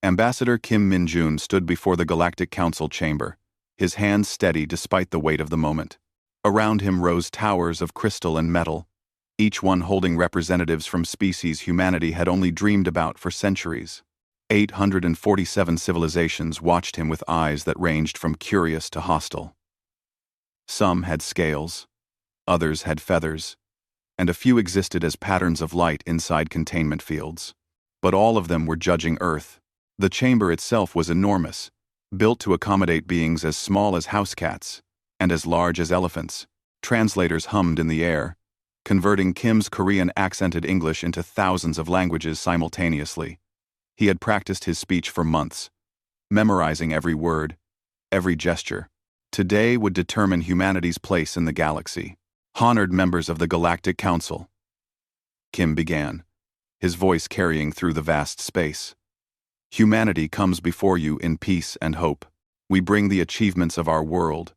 Ambassador Kim Min-jun stood before the Galactic Council chamber, his hands steady despite the weight of the moment. Around him rose towers of crystal and metal, each one holding representatives from species humanity had only dreamed about for centuries. 847 civilizations watched him with eyes that ranged from curious to hostile. Some had scales, others had feathers, and a few existed as patterns of light inside containment fields. But all of them were judging Earth. The chamber itself was enormous, built to accommodate beings as small as house cats and as large as elephants. Translators hummed in the air, converting Kim's Korean-accented English into thousands of languages simultaneously. He had practiced his speech for months, memorizing every word, every gesture. Today would determine humanity's place in the galaxy. Honored members of the Galactic Council. Kim began, his voice carrying through the vast space. Humanity comes before you in peace and hope. We bring the achievements of our world,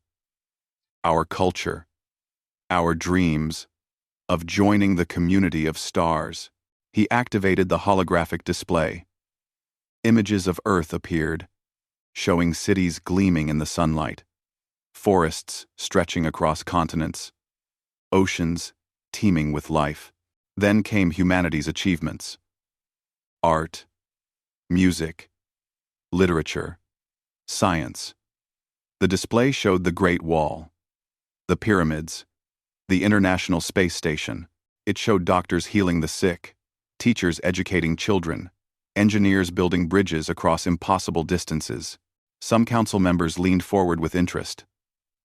our culture, our dreams of joining the community of stars. He activated the holographic display. Images of Earth appeared, showing cities gleaming in the sunlight, forests stretching across continents, oceans teeming with life. Then came humanity's achievements. Art, music, literature, science. The display showed the Great Wall, the pyramids, the International Space Station. It showed doctors healing the sick, teachers educating children, engineers building bridges across impossible distances. Some council members leaned forward with interest.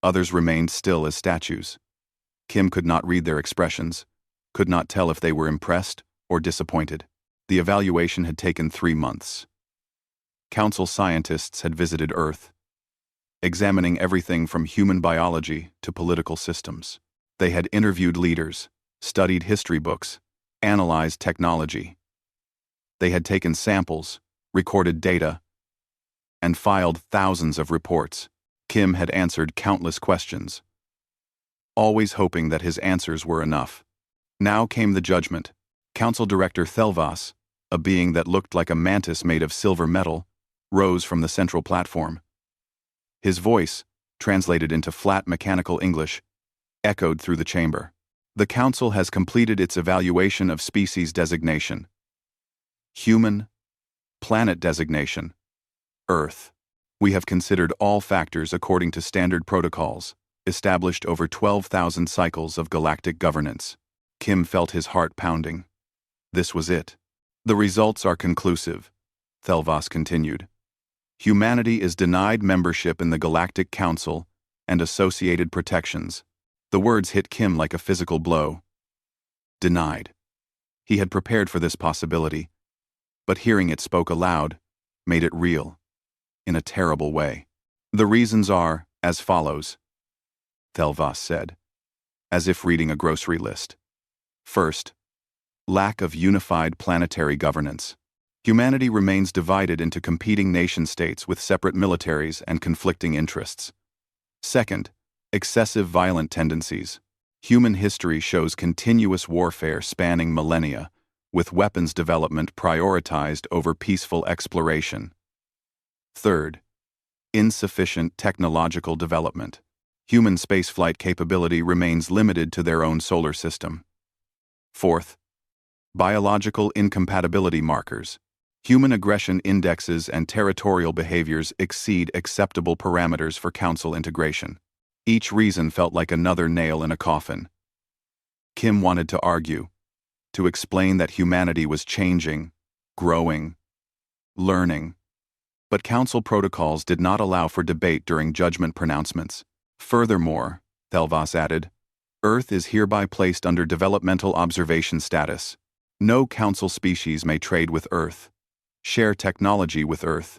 Others remained still as statues. Kim could not read their expressions, could not tell if they were impressed or disappointed. The evaluation had taken 3 months. Council scientists had visited Earth, examining everything from human biology to political systems. They had interviewed leaders, studied history books, analyzed technology. They had taken samples, recorded data, and filed thousands of reports. Kim had answered countless questions, always hoping that his answers were enough. Now came the judgment. Council Director Thelvas, a being that looked like a mantis made of silver metal, rose from the central platform. His voice, translated into flat mechanical English, echoed through the chamber. The Council has completed its evaluation of species designation. Human, planet designation, Earth. We have considered all factors according to standard protocols, established over 12,000 cycles of galactic governance. Kim felt his heart pounding. This was it. The results are conclusive, Thelvas continued. Humanity is denied membership in the Galactic Council and associated protections. The words hit Kim like a physical blow. Denied. He had prepared for this possibility, but hearing it spoke aloud made it real, in a terrible way. The reasons are as follows, Thelvas said, as if reading a grocery list. First, lack of unified planetary governance. Humanity remains divided into competing nation-states with separate militaries and conflicting interests. Second, excessive violent tendencies. Human history shows continuous warfare spanning millennia, with weapons development prioritized over peaceful exploration. Third, insufficient technological development. Human spaceflight capability remains limited to their own solar system. Fourth, biological incompatibility markers. Human aggression indexes and territorial behaviors exceed acceptable parameters for Council integration. Each reason felt like another nail in a coffin. Kim wanted to argue, to explain that humanity was changing, growing, learning. But Council protocols did not allow for debate during judgment pronouncements. Furthermore, Thelvas added, Earth is hereby placed under developmental observation status. No Council species may trade with Earth, share technology with Earth,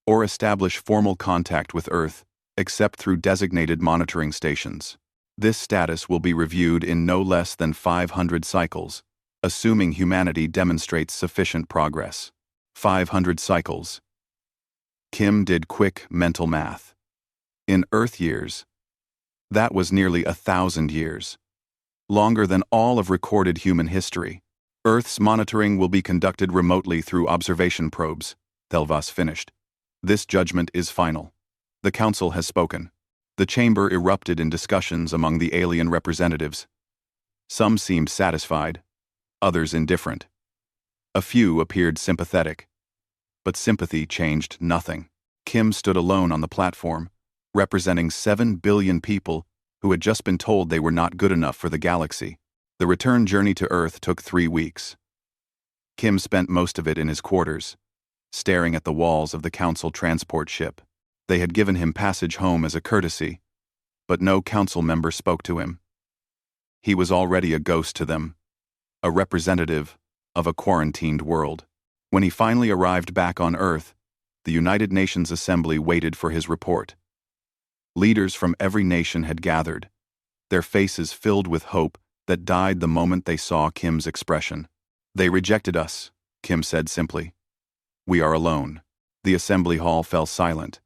or establish formal contact with Earth, except through designated monitoring stations. This status will be reviewed in no less than 500 cycles, assuming humanity demonstrates sufficient progress. 500 cycles. Kim did quick mental math. In Earth years, that was nearly 1,000 years. Longer than all of recorded human history. Earth's monitoring will be conducted remotely through observation probes, Thelvas finished. This judgment is final. The council has spoken. The chamber erupted in discussions among the alien representatives. Some seemed satisfied, others indifferent. A few appeared sympathetic. But sympathy changed nothing. Kim stood alone on the platform, representing 7 billion people who had just been told they were not good enough for the galaxy. The return journey to Earth took 3 weeks. Kim spent most of it in his quarters, staring at the walls of the council transport ship. They had given him passage home as a courtesy, but no council member spoke to him. He was already a ghost to them, a representative of a quarantined world. When he finally arrived back on Earth, the United Nations Assembly waited for his report. Leaders from every nation had gathered, their faces filled with hope that died the moment they saw Kim's expression. "They rejected us," Kim said simply. "We are alone." The assembly hall fell silent.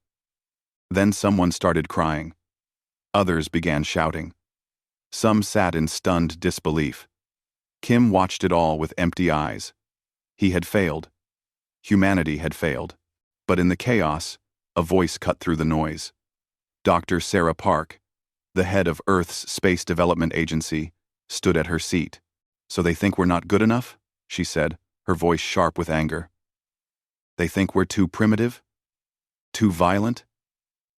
Then someone started crying. Others began shouting. Some sat in stunned disbelief. Kim watched it all with empty eyes. He had failed. Humanity had failed. But in the chaos, a voice cut through the noise. Dr. Sarah Park, the head of Earth's Space Development Agency, stood at her seat. "So they think we're not good enough?" she said, her voice sharp with anger. "They think we're too primitive? Too violent?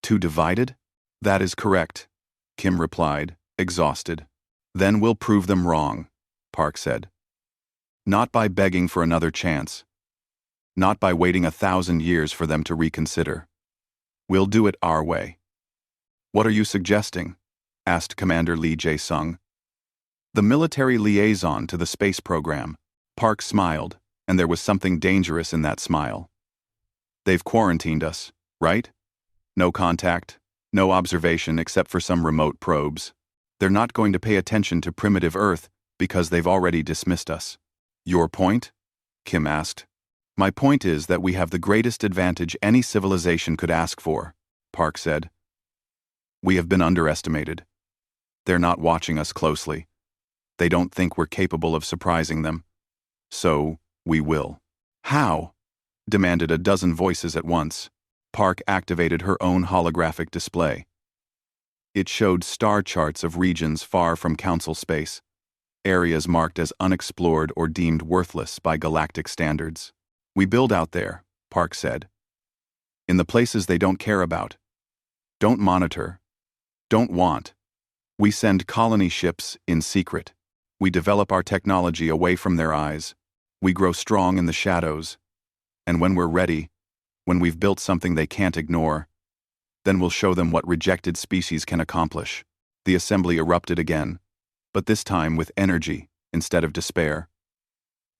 Too divided?" "That is correct," Kim replied, exhausted. "Then we'll prove them wrong," Park said. "Not by begging for another chance. Not by waiting 1,000 years for them to reconsider. We'll do it our way." "What are you suggesting?" asked Commander Lee Jae-sung. "The military liaison to the space program." Park smiled, and there was something dangerous in that smile. "They've quarantined us, right? No contact, no observation except for some remote probes. They're not going to pay attention to primitive Earth because they've already dismissed us." "Your point?" Kim asked. "My point is that we have the greatest advantage any civilization could ask for," Park said. "We have been underestimated. They're not watching us closely. They don't think we're capable of surprising them. So, we will." "How?" demanded a dozen voices at once. Park activated her own holographic display. It showed star charts of regions far from Council space, areas marked as unexplored or deemed worthless by galactic standards. "We build out there," Park said. "In the places they don't care about, don't monitor, don't want. We send colony ships in secret. We develop our technology away from their eyes. We grow strong in the shadows. And when we're ready, when we've built something they can't ignore, then we'll show them what rejected species can accomplish." The assembly erupted again, but this time with energy instead of despair.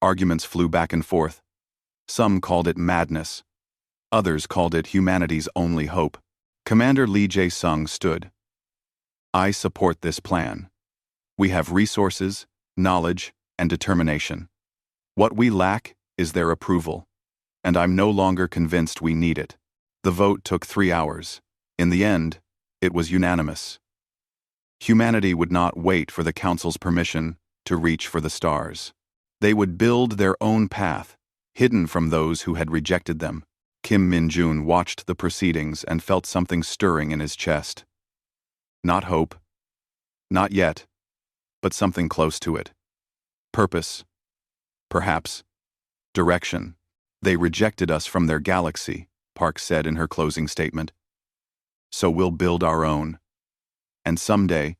Arguments flew back and forth. Some called it madness. Others called it humanity's only hope. Commander Lee Jae-sung stood. "I support this plan. We have resources, knowledge, and determination. What we lack is their approval, and I'm no longer convinced we need it." The vote took 3 hours. In the end, it was unanimous. Humanity would not wait for the Council's permission to reach for the stars. They would build their own path, hidden from those who had rejected them. Kim Min-jun watched the proceedings and felt something stirring in his chest. Not hope. Not yet. But something close to it. Purpose. Perhaps. Direction. "They rejected us from their galaxy," Park said in her closing statement. "So we'll build our own. And someday,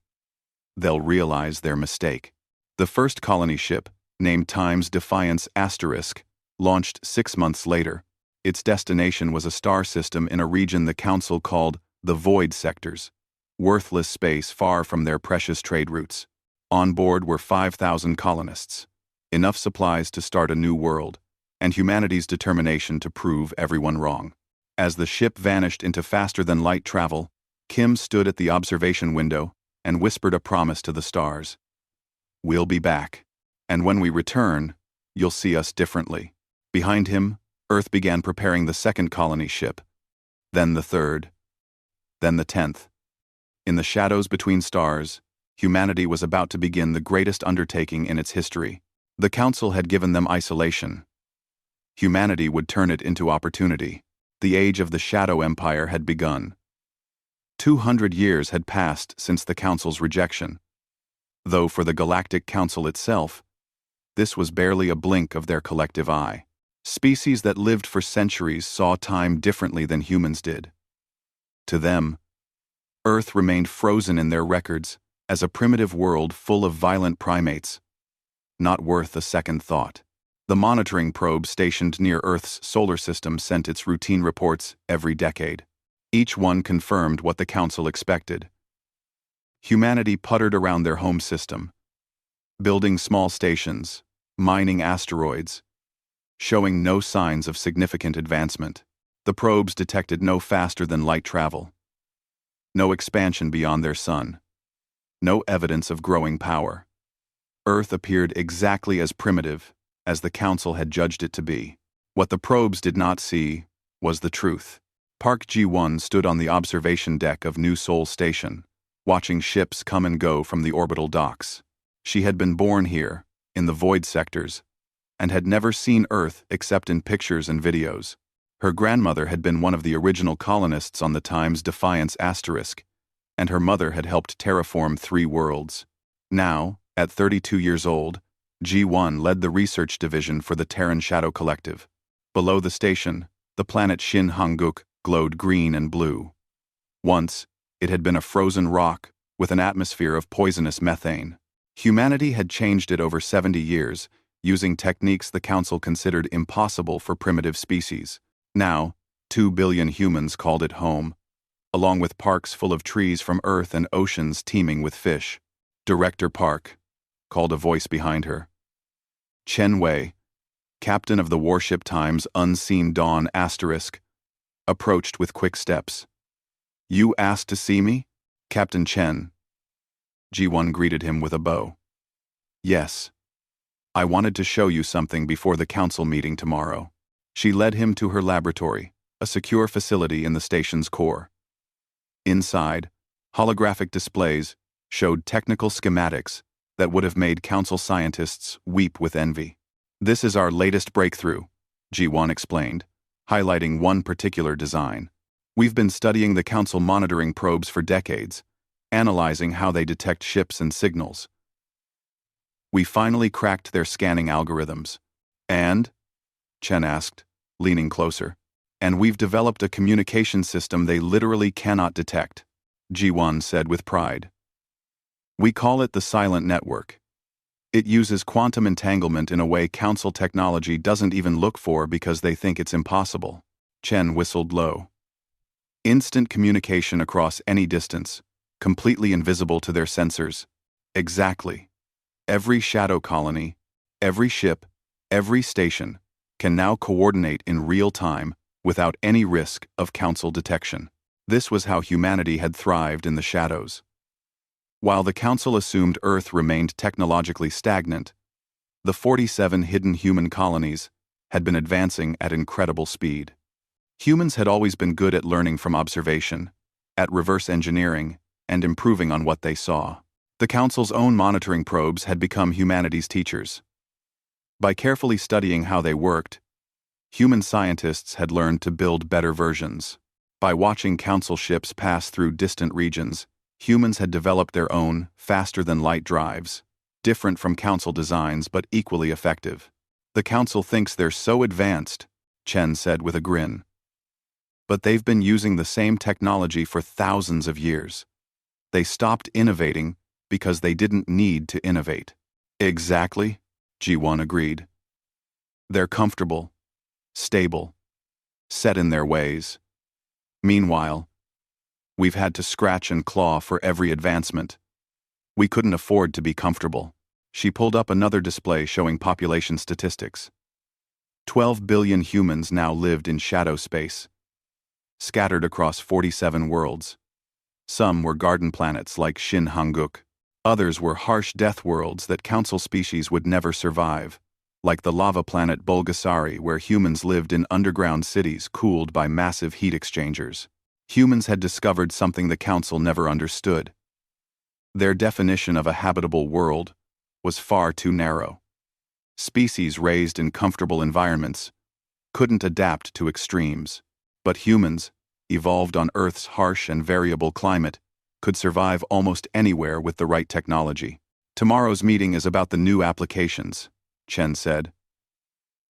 they'll realize their mistake." The first colony ship, named Times Defiance Asterisk, launched 6 months later. Its destination was a star system in a region the Council called the Void Sectors, worthless space far from their precious trade routes. On board were 5,000 colonists, enough supplies to start a new world, and humanity's determination to prove everyone wrong. As the ship vanished into faster-than-light travel, Kim stood at the observation window and whispered a promise to the stars. "We'll be back, and when we return, you'll see us differently." Behind him, Earth began preparing the second colony ship, then the third, then the 10th. In the shadows between stars, humanity was about to begin the greatest undertaking in its history. The Council had given them isolation. humanity would turn it into opportunity. The age of the Shadow Empire had begun. 200 years had passed since the Council's rejection. Though for the Galactic Council itself, this was barely a blink of their collective eye. Species that lived for centuries saw time differently than humans did. To them, Earth remained frozen in their records as a primitive world full of violent primates, not worth a second thought. The monitoring probe stationed near Earth's solar system sent its routine reports every decade. Each one confirmed what the Council expected. Humanity puttered around their home system, building small stations, mining asteroids, showing no signs of significant advancement. The probes detected no faster-than-light travel, no expansion beyond their sun, no evidence of growing power. Earth appeared exactly as primitive as the Council had judged it to be. What the probes did not see was the truth. Park Ji-won stood on the observation deck of New Seoul Station, watching ships come and go from the orbital docks. She had been born here, in the void sectors, and had never seen Earth except in pictures and videos. Her grandmother had been one of the original colonists on the Times Defiance asterisk, and her mother had helped terraform 3 worlds. Now, at 32 years old, Ji-won led the research division for the Terran Shadow Collective. Below the station, the planet Shin Hanguk glowed green and blue. Once, it had been a frozen rock with an atmosphere of poisonous methane. Humanity had changed it over 70 years, using techniques the Council considered impossible for primitive species. Now, 2 billion humans called it home, along with parks full of trees from Earth and oceans teeming with fish. Director Park, called a voice behind her. Chen Wei, captain of the warship Times Unseen Dawn asterisk, approached with quick steps. "You asked to see me, Captain Chen?" Ji-won greeted him with a bow. "Yes. I wanted to show you something before the Council meeting tomorrow." She led him to her laboratory, a secure facility in the station's core. Inside, holographic displays showed technical schematics that would have made Council scientists weep with envy. "This is our latest breakthrough," Ji-won explained, highlighting one particular design. "We've been studying the Council monitoring probes for decades, analyzing how they detect ships and signals. We finally cracked their scanning algorithms. And?" Chen asked, leaning closer. "And we've developed a communication system they literally cannot detect," Ji-won said with pride. "We call it the Silent Network. It uses quantum entanglement in a way Council technology doesn't even look for because they think it's impossible." Chen whistled low. "Instant communication across any distance, completely invisible to their sensors. Exactly. Every shadow colony, every ship, every station can now coordinate in real time without any risk of Council detection." This was how humanity had thrived in the shadows. While the Council assumed Earth remained technologically stagnant, the 47 hidden human colonies had been advancing at incredible speed. Humans had always been good at learning from observation, at reverse engineering, and improving on what they saw. The Council's own monitoring probes had become humanity's teachers. By carefully studying how they worked, human scientists had learned to build better versions. By watching Council ships pass through distant regions, humans had developed their own, faster-than-light drives, different from Council designs but equally effective. "The Council thinks they're so advanced," Chen said with a grin. "But they've been using the same technology for thousands of years. They stopped innovating because they didn't need to innovate." "Exactly," Ji-won agreed. "They're comfortable, stable, set in their ways. Meanwhile, we've had to scratch and claw for every advancement. We couldn't afford to be comfortable." She pulled up another display showing population statistics. 12 billion humans now lived in shadow space, scattered across 47 worlds. Some were garden planets like Shin Hanguk. Others were harsh death worlds that Council species would never survive, like the lava planet Bulgasari, where humans lived in underground cities cooled by massive heat exchangers. Humans had discovered something the Council never understood. Their definition of a habitable world was far too narrow. Species raised in comfortable environments couldn't adapt to extremes. But humans, evolved on Earth's harsh and variable climate, could survive almost anywhere with the right technology. Tomorrow's meeting is about the new applications, Chen said.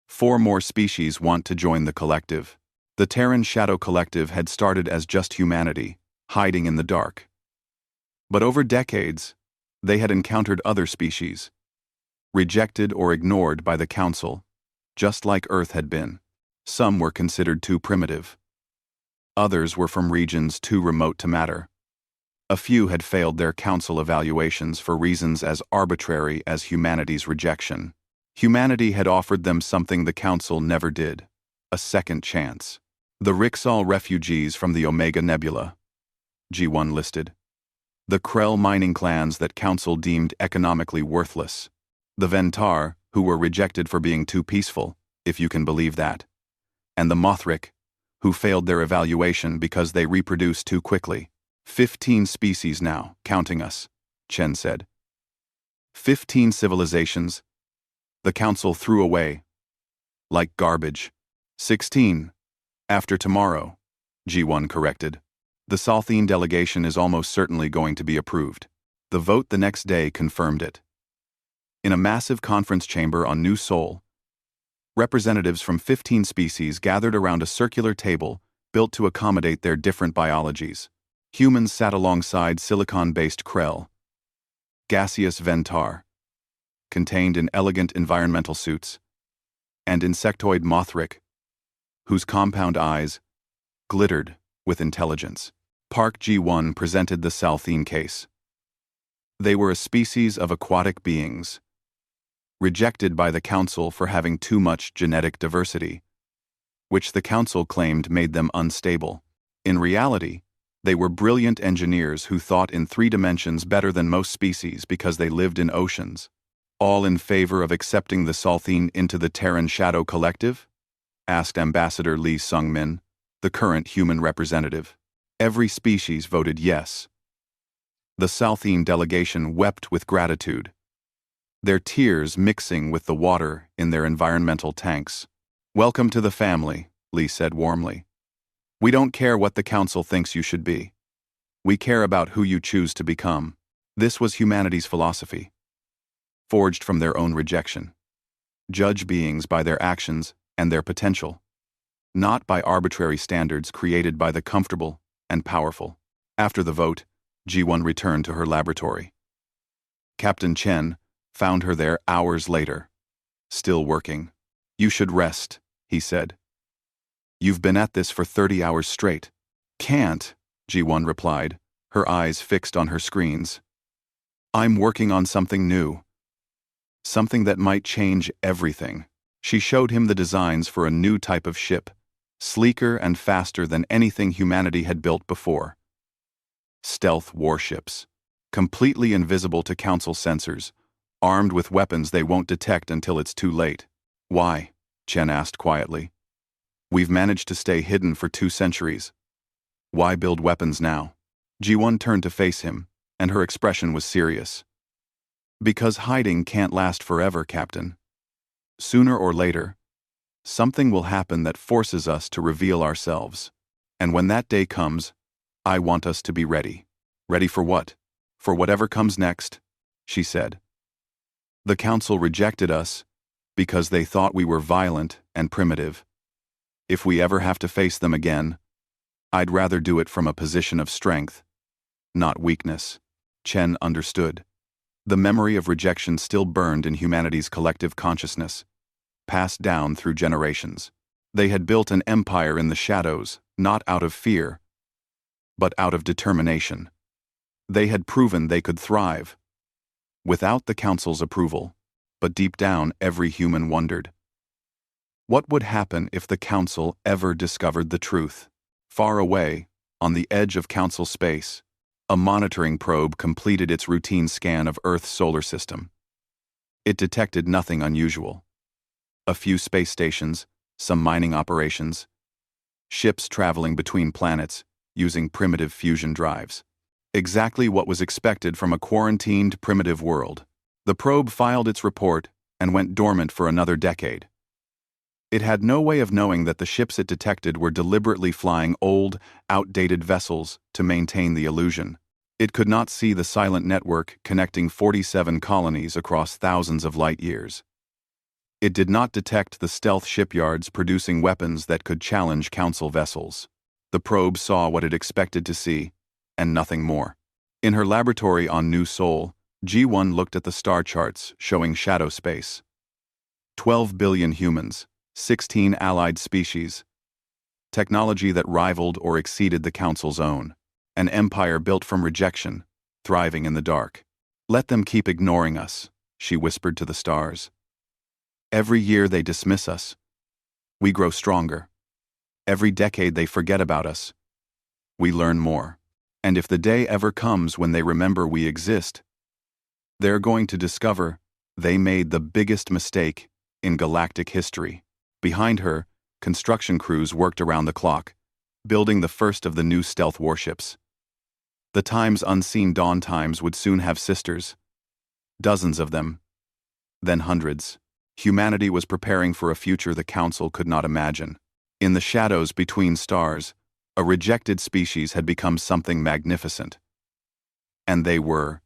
4 more species want to join the collective. The Terran Shadow Collective had started as just humanity, hiding in the dark. But over decades, they had encountered other species, rejected or ignored by the Council, just like Earth had been. Some were considered too primitive. Others were from regions too remote to matter. A few had failed their Council evaluations for reasons as arbitrary as humanity's rejection. Humanity had offered them something the Council never did: a second chance. The Rixal refugees from the Omega Nebula, G1 listed. The Krell mining clans that Council deemed economically worthless. The Ventar, who were rejected for being too peaceful, if you can believe that. And the Mothric, who failed their evaluation because they reproduced too quickly. 15 species now, counting us, Chen said. 15 civilizations. The Council threw away. Like garbage. 16. After tomorrow, G1 corrected. The Salthene delegation is almost certainly going to be approved. The vote the next day confirmed it. In a massive conference chamber on New Sol, representatives from 15 species gathered around a circular table built to accommodate their different biologies. Humans sat alongside silicon-based Krell, gaseous Ventar, contained in elegant environmental suits, and insectoid Mothric, whose compound eyes glittered with intelligence. Park G1 presented the Salthene case. They were a species of aquatic beings, rejected by the Council for having too much genetic diversity, which the Council claimed made them unstable. In reality, they were brilliant engineers who thought in 3 dimensions better than most species because they lived in oceans. All in favor of accepting the Salthene into the Terran Shadow Collective? Asked Ambassador Lee Sung-min, the current human representative. Every species voted yes. The Salthene delegation wept with gratitude, their tears mixing with the water in their environmental tanks. "Welcome to the family," Lee said warmly. "We don't care what the Council thinks you should be. We care about who you choose to become." This was humanity's philosophy, forged from their own rejection. Judge beings by their actions and their potential, not by arbitrary standards created by the comfortable and powerful. After the vote, G1 returned to her laboratory. Captain Chen found her there hours later, still working. "You should rest," he said. "You've been at this for 30 hours straight." "Can't," G1 replied, her eyes fixed on her screens. "I'm working on something new. Something that might change everything." She showed him the designs for a new type of ship, sleeker and faster than anything humanity had built before. Stealth warships, completely invisible to Council sensors, armed with weapons they won't detect until it's too late. "Why?" Chen asked quietly. "We've managed to stay hidden for 2 centuries. Why build weapons now?" G1 turned to face him, and her expression was serious. "Because hiding can't last forever, Captain. Sooner or later, something will happen that forces us to reveal ourselves. And when that day comes, I want us to be ready." "Ready for what?" "For whatever comes next," she said. "The Council rejected us because they thought we were violent and primitive. If we ever have to face them again, I'd rather do it from a position of strength, not weakness." Chen understood. The memory of rejection still burned in humanity's collective consciousness, passed down through generations. They had built an empire in the shadows, not out of fear, but out of determination. They had proven they could thrive, without the Council's approval, but deep down every human wondered, what would happen if the Council ever discovered the truth? Far away, on the edge of Council space, a monitoring probe completed its routine scan of Earth's solar system. It detected nothing unusual. A few space stations, some mining operations, ships traveling between planets using primitive fusion drives. Exactly what was expected from a quarantined, primitive world. The probe filed its report and went dormant for another decade. It had no way of knowing that the ships it detected were deliberately flying old, outdated vessels to maintain the illusion. It could not see the silent network connecting 47 colonies across thousands of light years. It did not detect the stealth shipyards producing weapons that could challenge Council vessels. The probe saw what it expected to see, and nothing more. In her laboratory on New Sol, G1 looked at the star charts showing shadow space. 12 billion humans, 16 allied species. Technology that rivaled or exceeded the Council's own. An empire built from rejection, thriving in the dark. Let them keep ignoring us, she whispered to the stars. Every year they dismiss us. We grow stronger. Every decade they forget about us. We learn more. And if the day ever comes when they remember we exist, they're going to discover they made the biggest mistake in galactic history. Behind her, construction crews worked around the clock, building the first of the new stealth warships. The Time's unseen dawn times would soon have sisters. Dozens of them. Then hundreds. Humanity was preparing for a future the Council could not imagine. In the shadows between stars, a rejected species had become something magnificent. And they were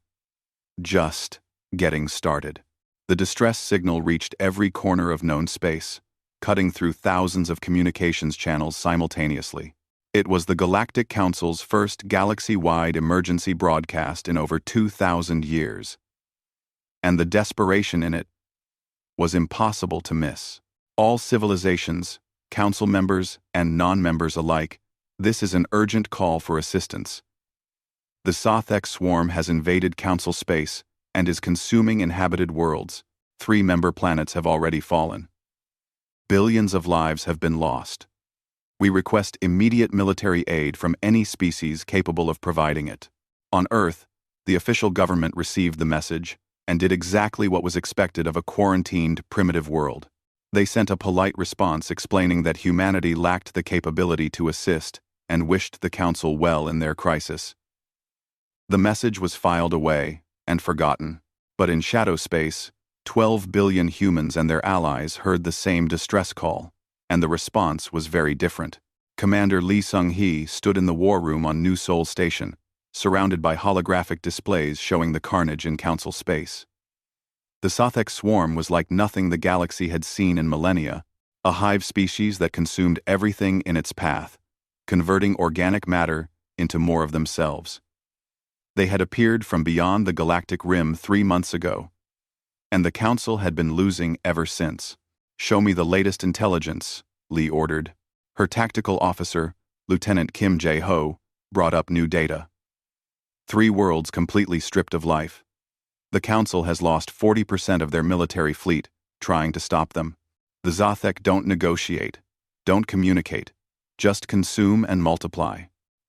just getting started. The distress signal reached every corner of known space, cutting through thousands of communications channels simultaneously. It was the Galactic Council's first galaxy-wide emergency broadcast in over 2,000 years. And the desperation in it was impossible to miss. All civilizations, Council members and non-members alike, this is an urgent call for assistance. The Sothek swarm has invaded Council space and is consuming inhabited worlds. 3 member planets have already fallen. Billions of lives have been lost. We request immediate military aid from any species capable of providing it. On Earth, the official government received the message and did exactly what was expected of a quarantined, primitive world. They sent a polite response explaining that humanity lacked the capability to assist and wished the Council well in their crisis. The message was filed away and forgotten, but in shadow space, 12 billion humans and their allies heard the same distress call, and the response was very different. Commander Lee Sung-hee stood in the war room on New Sol Station, surrounded by holographic displays showing the carnage in Council space. The Sothek swarm was like nothing the galaxy had seen in millennia, a hive species that consumed everything in its path, converting organic matter into more of themselves. They had appeared from beyond the galactic rim 3 months ago, and the Council had been losing ever since. "Show me the latest intelligence," Lee ordered. Her tactical officer, Lieutenant Kim Jae-ho, brought up new data. 3 worlds completely stripped of life. The Council has lost 40% of their military fleet, trying to stop them. The Sothek don't negotiate, don't communicate, just consume and multiply.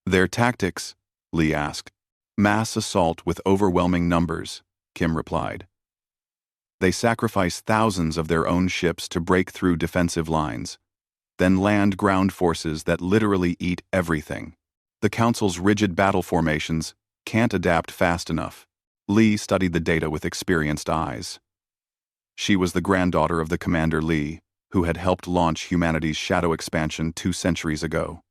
Their tactics, Lee asked. Mass assault with overwhelming numbers, Kim replied. They sacrifice thousands of their own ships to break through defensive lines, then land ground forces that literally eat everything. The Council's rigid battle formations can't adapt fast enough. Lee studied the data with experienced eyes. She was the granddaughter of the Commander Lee, who had helped launch humanity's shadow expansion 2 centuries ago.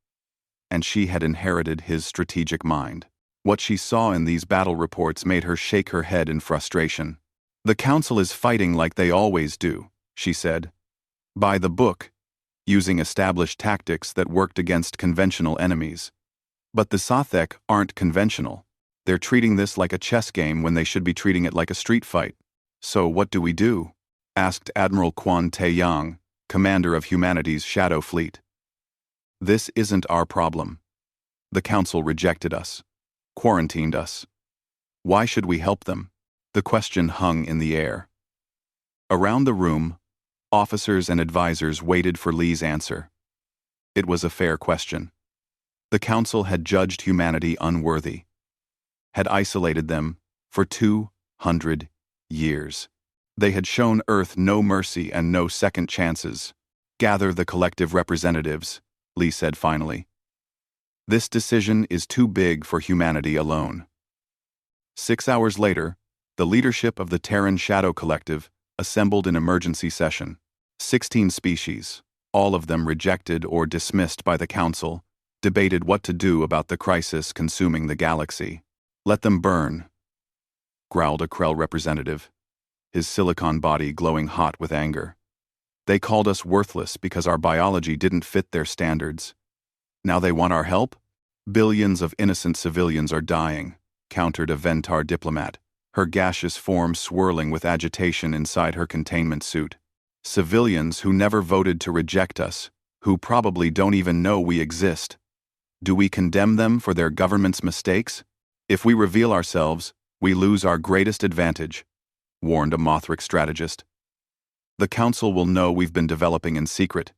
And she had inherited his strategic mind. What she saw in these battle reports made her shake her head in frustration. "The Council is fighting like they always do," she said. "By the book, using established tactics that worked against conventional enemies. But the Sothek aren't conventional. They're treating this like a chess game when they should be treating it like a street fight. So what do we do?" asked Admiral Kwon Tae-yang, commander of humanity's Shadow Fleet. "This isn't our problem. The Council rejected us, quarantined us. Why should we help them?" The question hung in the air. Around the room, officers and advisors waited for Lee's answer. It was a fair question. The Council had judged humanity unworthy, had isolated them for 200 years. They had shown Earth no mercy and no second chances. "Gather the collective representatives," Lee said finally. "This decision is too big for humanity alone." 6 hours later, the leadership of the Terran Shadow Collective assembled in emergency session. 16 species, all of them rejected or dismissed by the Council, debated what to do about the crisis consuming the galaxy. "Let them burn," growled a Krell representative, his silicon body glowing hot with anger. "They called us worthless because our biology didn't fit their standards. Now they want our help? Billions of innocent civilians are dying," countered a Ventar diplomat, her gaseous form swirling with agitation inside her containment suit. "Civilians who never voted to reject us, who probably don't even know we exist. Do we condemn them for their government's mistakes? If we reveal ourselves, we lose our greatest advantage," warned a Mothric strategist. "The Council will know we've been developing in secret.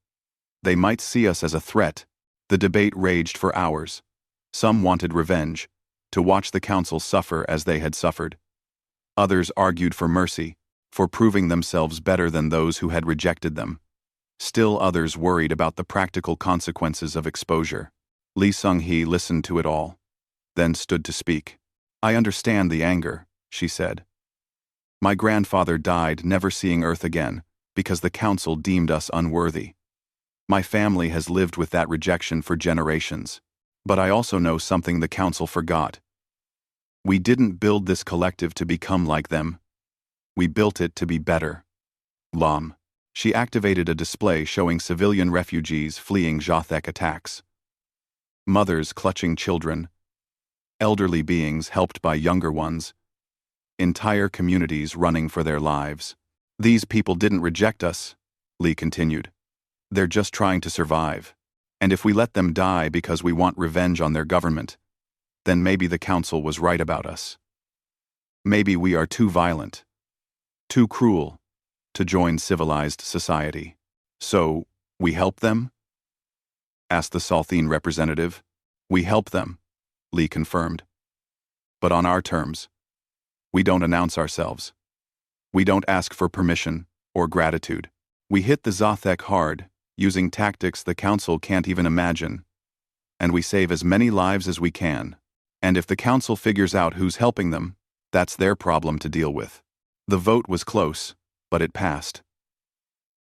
They might see us as a threat." The debate raged for hours. Some wanted revenge, to watch the Council suffer as they had suffered. Others argued for mercy, for proving themselves better than those who had rejected them. Still others worried about the practical consequences of exposure. Lee Sung-hee listened to it all, then stood to speak. "I understand the anger," she said. "My grandfather died never seeing Earth again, because the Council deemed us unworthy. My family has lived with that rejection for generations. But I also know something the Council forgot. We didn't build this collective to become like them. We built it to be better." Lam. She activated a display showing civilian refugees fleeing Jothek attacks. Mothers clutching children, elderly beings helped by younger ones, entire communities running for their lives. "These people didn't reject us," Lee continued. "They're just trying to survive. And if we let them die because we want revenge on their government, then maybe the Council was right about us. Maybe we are too violent, too cruel, to join civilized society. So, we help them?" asked the Salthine representative. "We help them," Lee confirmed. "But on our terms. We don't announce ourselves. We don't ask for permission or gratitude. We hit the Zothek hard, using tactics the Council can't even imagine. And we save as many lives as we can. And if the Council figures out who's helping them, that's their problem to deal with." The vote was close, but it passed.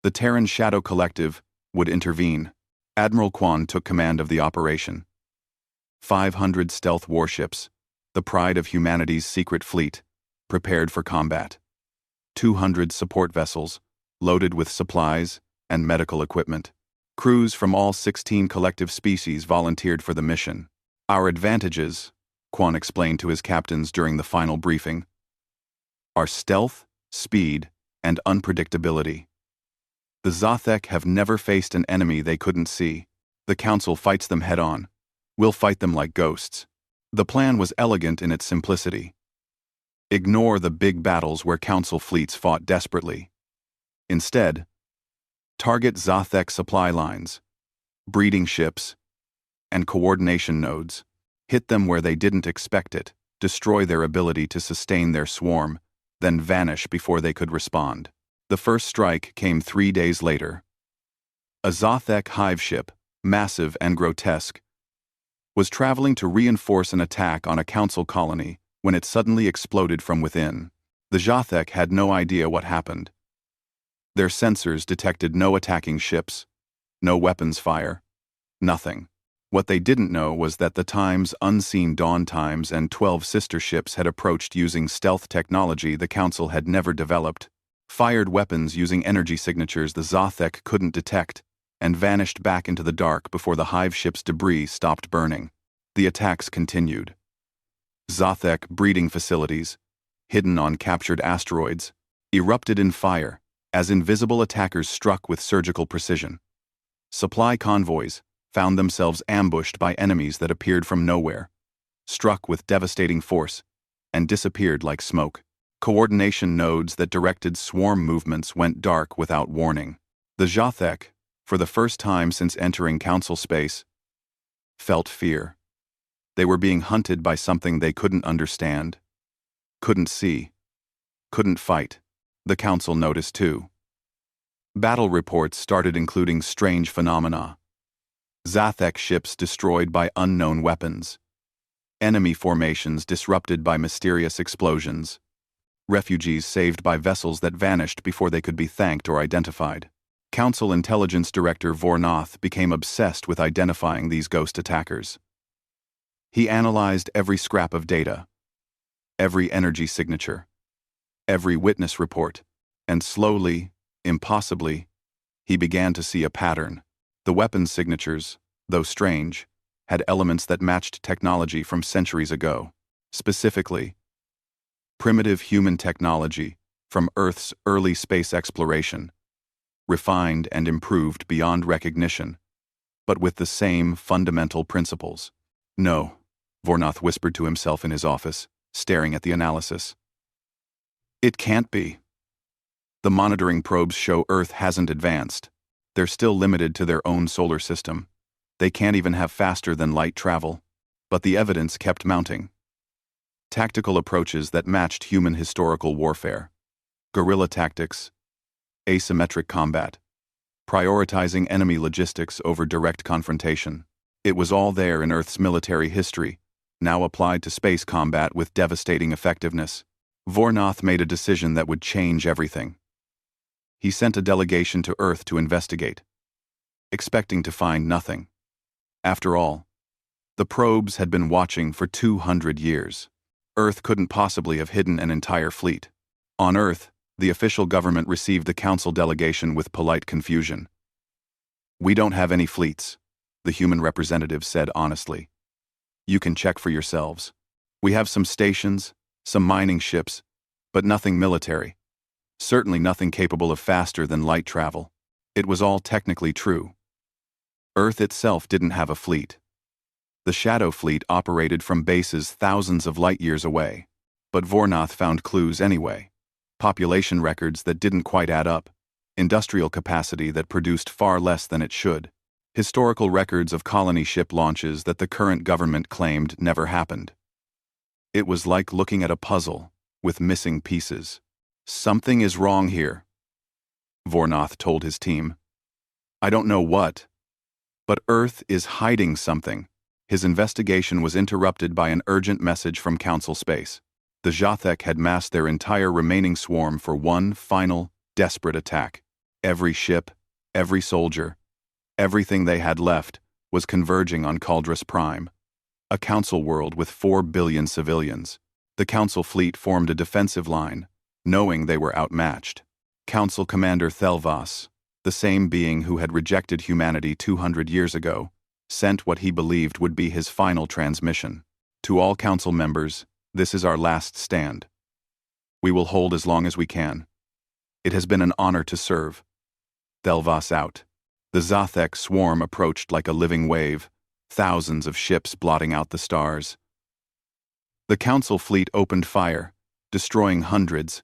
The Terran Shadow Collective would intervene. Admiral Quan took command of the operation. 500 stealth warships, the pride of humanity's secret fleet, prepared for combat. 200 support vessels, loaded with supplies and medical equipment. Crews from all 16 collective species volunteered for the mission. "Our advantages," Quan explained to his captains during the final briefing, "are stealth, speed, and unpredictability. The Zothek have never faced an enemy they couldn't see. The Council fights them head-on. We'll fight them like ghosts." The plan was elegant in its simplicity. Ignore the big battles where Council fleets fought desperately. Instead, target Zothek supply lines, breeding ships, and coordination nodes. Hit them where they didn't expect it, destroy their ability to sustain their swarm, then vanish before they could respond. The first strike came 3 days later. A Zothek hive ship, massive and grotesque, was traveling to reinforce an attack on a Council colony when it suddenly exploded from within. The Zothek had no idea what happened. Their sensors detected no attacking ships, no weapons fire, nothing. What they didn't know was that the Times, Unseen Dawn Times, and 12 sister ships had approached using stealth technology the Council had never developed, fired weapons using energy signatures the Zothek couldn't detect, and vanished back into the dark before the hive ship's debris stopped burning. The attacks continued. Zothek breeding facilities, hidden on captured asteroids, erupted in fire as invisible attackers struck with surgical precision. Supply convoys found themselves ambushed by enemies that appeared from nowhere, struck with devastating force, and disappeared like smoke. Coordination nodes that directed swarm movements went dark without warning. The Zothek, for the first time since entering Council space, felt fear. They were being hunted by something they couldn't understand, couldn't see, couldn't fight. The Council noticed too. Battle reports started including strange phenomena. Zothek ships destroyed by unknown weapons. Enemy formations disrupted by mysterious explosions. Refugees saved by vessels that vanished before they could be thanked or identified. Council Intelligence Director Vornoth became obsessed with identifying these ghost attackers. He analyzed every scrap of data, every energy signature, every witness report, and slowly, impossibly, he began to see a pattern. The weapons signatures, though strange, had elements that matched technology from centuries ago. Specifically, primitive human technology from Earth's early space exploration, refined and improved beyond recognition, but with the same fundamental principles. No, Vornoth whispered to himself in his office, staring at the analysis. It can't be. The monitoring probes show Earth hasn't advanced. They're still limited to their own solar system. They can't even have faster than light travel. But the evidence kept mounting. Tactical approaches that matched human historical warfare. Guerrilla tactics. Asymmetric combat. Prioritizing enemy logistics over direct confrontation. It was all there in Earth's military history, now applied to space combat with devastating effectiveness. Vornoth made a decision that would change everything. He sent a delegation to Earth to investigate, expecting to find nothing. After all, the probes had been watching for 200 years. Earth couldn't possibly have hidden an entire fleet. On Earth, the official government received the council delegation with polite confusion. "We don't have any fleets," the human representative said honestly. "You can check for yourselves. We have some stations, some mining ships, but nothing military. Certainly nothing capable of faster than light travel." It was all technically true. Earth itself didn't have a fleet. The Shadow Fleet operated from bases thousands of light-years away. But Vornoth found clues anyway. Population records that didn't quite add up. Industrial capacity that produced far less than it should. Historical records of colony ship launches that the current government claimed never happened. It was like looking at a puzzle, with missing pieces. "Something is wrong here," Vornoth told his team. "I don't know what, but Earth is hiding something." His investigation was interrupted by an urgent message from Council Space. The Zathek had massed their entire remaining swarm for one final, desperate attack. Every ship, every soldier, everything they had left was converging on Caldrus Prime, a council world with 4 billion civilians. The council fleet formed a defensive line, knowing they were outmatched. Council Commander Thelvas, the same being who had rejected humanity 200 years ago, sent what he believed would be his final transmission. "To all council members, this is our last stand. We will hold as long as we can. It has been an honor to serve." Thelvas out. The Zathek swarm approached like a living wave, thousands of ships blotting out the stars. The council fleet opened fire, destroying hundreds,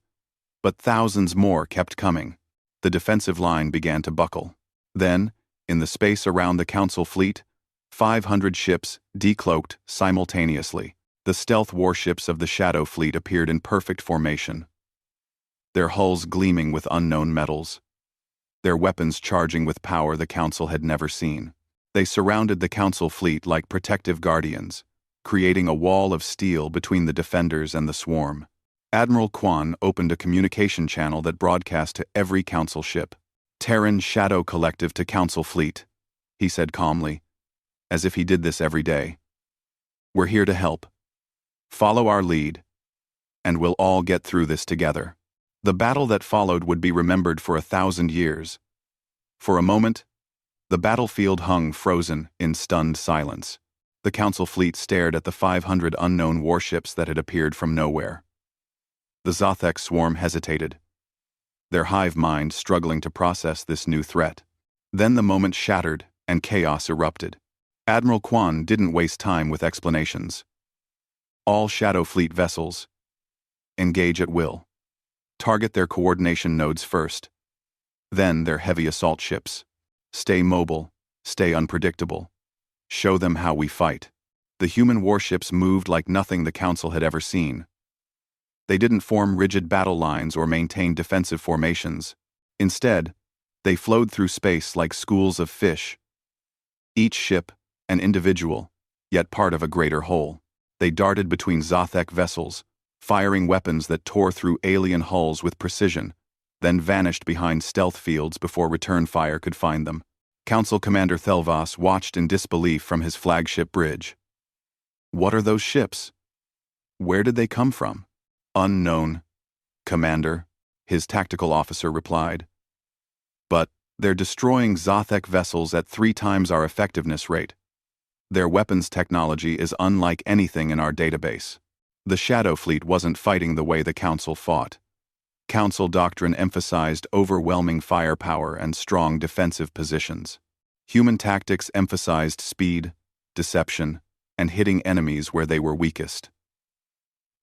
but thousands more kept coming. The defensive line began to buckle. Then, in the space around the council fleet, 500 ships decloaked simultaneously. The stealth warships of the Shadow Fleet appeared in perfect formation, their hulls gleaming with unknown metals, their weapons charging with power the Council had never seen. They surrounded the Council fleet like protective guardians, creating a wall of steel between the defenders and the swarm. Admiral Quan opened a communication channel that broadcast to every Council ship. "Terran Shadow Collective to Council Fleet," he said calmly, as if he did this every day. "We're here to help. Follow our lead, and we'll all get through this together." The battle that followed would be remembered for 1,000 years. For a moment, the battlefield hung frozen in stunned silence. The Council fleet stared at the 500 unknown warships that had appeared from nowhere. The Zathek swarm hesitated, their hive mind struggling to process this new threat. Then the moment shattered and chaos erupted. Admiral Quan didn't waste time with explanations. "All Shadow Fleet vessels, engage at will. Target their coordination nodes first, then their heavy assault ships. Stay mobile, stay unpredictable. Show them how we fight." The human warships moved like nothing the Council had ever seen. They didn't form rigid battle lines or maintain defensive formations. Instead, they flowed through space like schools of fish. Each ship, an individual, yet part of a greater whole. They darted between Zathek vessels, firing weapons that tore through alien hulls with precision, then vanished behind stealth fields before return fire could find them. Council Commander Thelvas watched in disbelief from his flagship bridge. "What are those ships? Where did they come from?" "Unknown, Commander," his tactical officer replied. "But they're destroying Zothek vessels at 3 times our effectiveness rate. Their weapons technology is unlike anything in our database." The Shadow Fleet wasn't fighting the way the Council fought. Council doctrine emphasized overwhelming firepower and strong defensive positions. Human tactics emphasized speed, deception, and hitting enemies where they were weakest.